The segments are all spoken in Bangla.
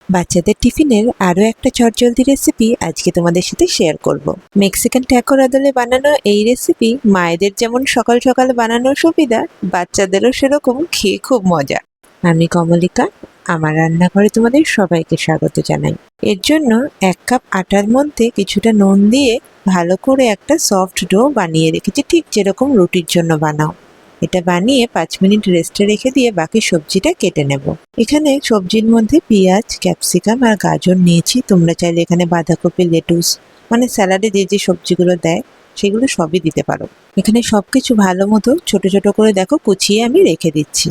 বাচ্চাদের টিফিনের আরও একটা চটজলদি রেসিপি আজকে তোমাদের সাথে শেয়ার করব। মেক্সিকান ট্যাকোর আদলে বানানো এই রেসিপি মায়েদের যেমন সকাল সকাল বানানোর সুবিধা, বাচ্চাদেরও সেরকম খেয়ে খুব মজা। আমি কমলিকা, আমার রান্নাঘরে তোমাদের সবাইকে স্বাগত জানাই। এর জন্য 1 কাপ আটার মধ্যে কিছুটা নুন দিয়ে ভালো করে একটা সফট ডো বানিয়ে রেখেছি, ঠিক যেরকম রুটির জন্য বানাও। এটা বানিয়ে 5 মিনিট রেস্টে রেখে দিয়ে বাকি সবজিটা কেটে নেব। এখানে সবজির মধ্যে পেঁয়াজ, ক্যাপসিকাম আর গাজর নিয়েছি। তোমরা চাইলে এখানে বাঁধাকপি, লেটুস মানে স্যালাডে যে সবজিগুলো দেয় সেগুলো সবই দিতে পারো। এখানে সবকিছু ভালো মতো ছোট ছোট করে দেখো কুচিয়ে আমি রেখে দিচ্ছি।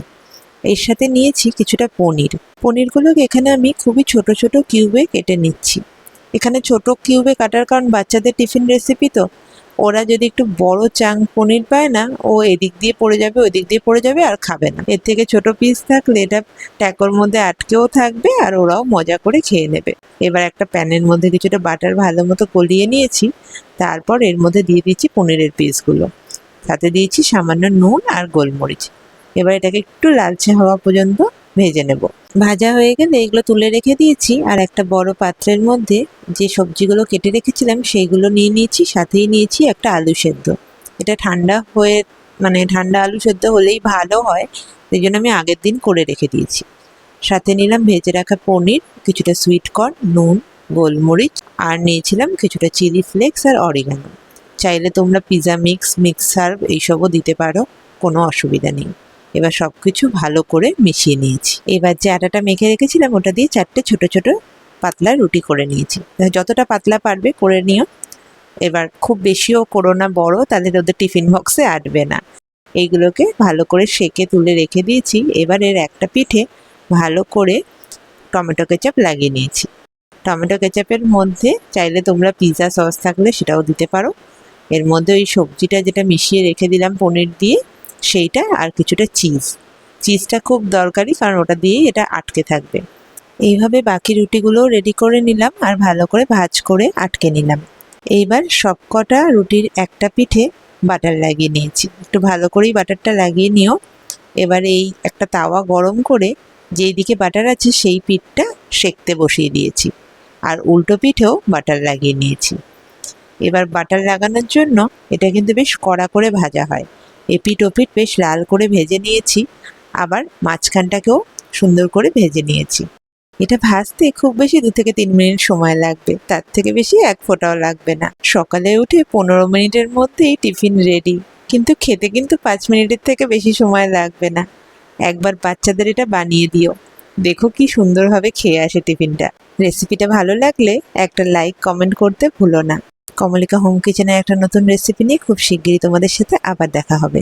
এর সাথে নিয়েছি কিছুটা পনিরগুলোকে এখানে আমি খুবই ছোট ছোট কিউবে কেটে নিচ্ছি। এখানে ছোট কিউবে কাটার কারণ বাচ্চাদের টিফিন রেসিপি তো, ওরা যদি একটু বড় চাং পনির পায় না, ও এদিক দিয়ে পড়ে যাবে ওদিক দিয়ে পড়ে যাবে আর খাবে না। এর থেকে ছোট পিস থাকলে এটা ট্যাকোর মধ্যে আটকেও থাকবে আর ওরাও মজা করে খেয়ে নেবে। এবার একটা প্যানের মধ্যে কিছুটা বাটার ভালো মতো গলিয়ে নিয়েছি। তারপর এর মধ্যে দিয়ে দিচ্ছি পনিরের পিসগুলো, সাথে দিয়েছি সামান্য নুন আর গোলমরিচ। এবার এটাকে একটু লালচে হওয়া পর্যন্ত ভেজে নেব। ভাজা হয়ে গেলে এগুলো তুলে রেখে দিয়েছি, আর একটা বড় পাত্রের মধ্যে যে সবজিগুলো কেটে রেখেছিলাম সেইগুলো নিয়ে নিয়েছি। সাথেই নিয়েছি একটা আলু সেদ্ধ। এটা ঠান্ডা হয়ে ঠান্ডা আলু সেদ্ধ হলেই ভালো হয়, সেই জন্য আমি আগের দিন করে রেখে দিয়েছি। সাথে নিলাম ভেজে রাখা পনির, কিছুটা সুইট কর্ন, নুন, গোলমরিচ, আর নিয়েছিলাম কিছুটা চিলি ফ্লেক্স আর অরিগানো। চাইলে তোমরা পিৎজা মিক্স, সার্ভ এইসবও দিতে পারো, কোনো অসুবিধা নেই। এবার সব কিছু ভালো করে মিশিয়ে নিয়েছি। এবার যে আটাটা মেখে রেখেছিলাম ওটা দিয়ে 4টে ছোট ছোট পাতলা রুটি করে নিয়েছি। যতটা পাতলা পারবে করে নিও। এবার খুব বেশিও করো না বড়, তাহলে ওদের টিফিন বক্সে আটবে না। এইগুলোকে ভালো করে সেকে তুলে রেখে দিয়েছি। এবার এর একটা পিঠে ভালো করে টমেটো কেচাপ লাগিয়ে নিয়েছি। টমেটো কেচাপের মধ্যে চাইলে তোমরা পিৎজা সস থাকলে সেটাও দিতে পারো। এর মধ্যে ওই সবজিটা যেটা মিশিয়ে রেখে দিলাম পনির দিয়ে সেইটা, আর কিছুটা চিজটা খুব দরকারি, কারণ ওটা দিয়েই এটা আটকে থাকবে। এইভাবে বাকি রুটিগুলোও রেডি করে নিলাম আর ভালো করে ভাঁজ করে আটকে নিলাম। এইবার সব কটা রুটির একটা পিঠে বাটার লাগিয়ে নিয়েছি। একটু ভালো করেই বাটারটা লাগিয়ে নিও। এবার এই একটা তাওয়া গরম করে যেই দিকে বাটার আছে সেই পিঠটা সেঁকতে বসিয়ে দিয়েছি, আর উল্টো পিঠেও বাটার লাগিয়ে নিয়েছি। এবার বাটার লাগানোর জন্য এটা কিন্তু বেশ কড়া করে ভাজা হয়। এপিঠ ওপিঠ বেশ লাল করে ভেজে নিয়েছি, আবার মাঝখানটাকেও সুন্দর করে ভেজে নিয়েছি। এটা ভাজতে খুব বেশি 2 থেকে 3 মিনিট সময় লাগবে, তার থেকে বেশি 1 ফোঁটাও লাগবে না। সকালে উঠে 15 মিনিটের মধ্যেই টিফিন রেডি, কিন্তু খেতে কিন্তু 5 মিনিটের থেকে বেশি সময় লাগবে না। একবার বাচ্চাদের এটা বানিয়ে দিও, দেখো কি সুন্দরভাবে খেয়ে আসে টিফিনটা। রেসিপিটা ভালো লাগলে একটা লাইক কমেন্ট করতে ভুলো না। কমলিকা হোম কিচেনের একটা নতুন রেসিপি নিয়ে খুব শিগগিরই তোমাদের সাথে আবার দেখা হবে।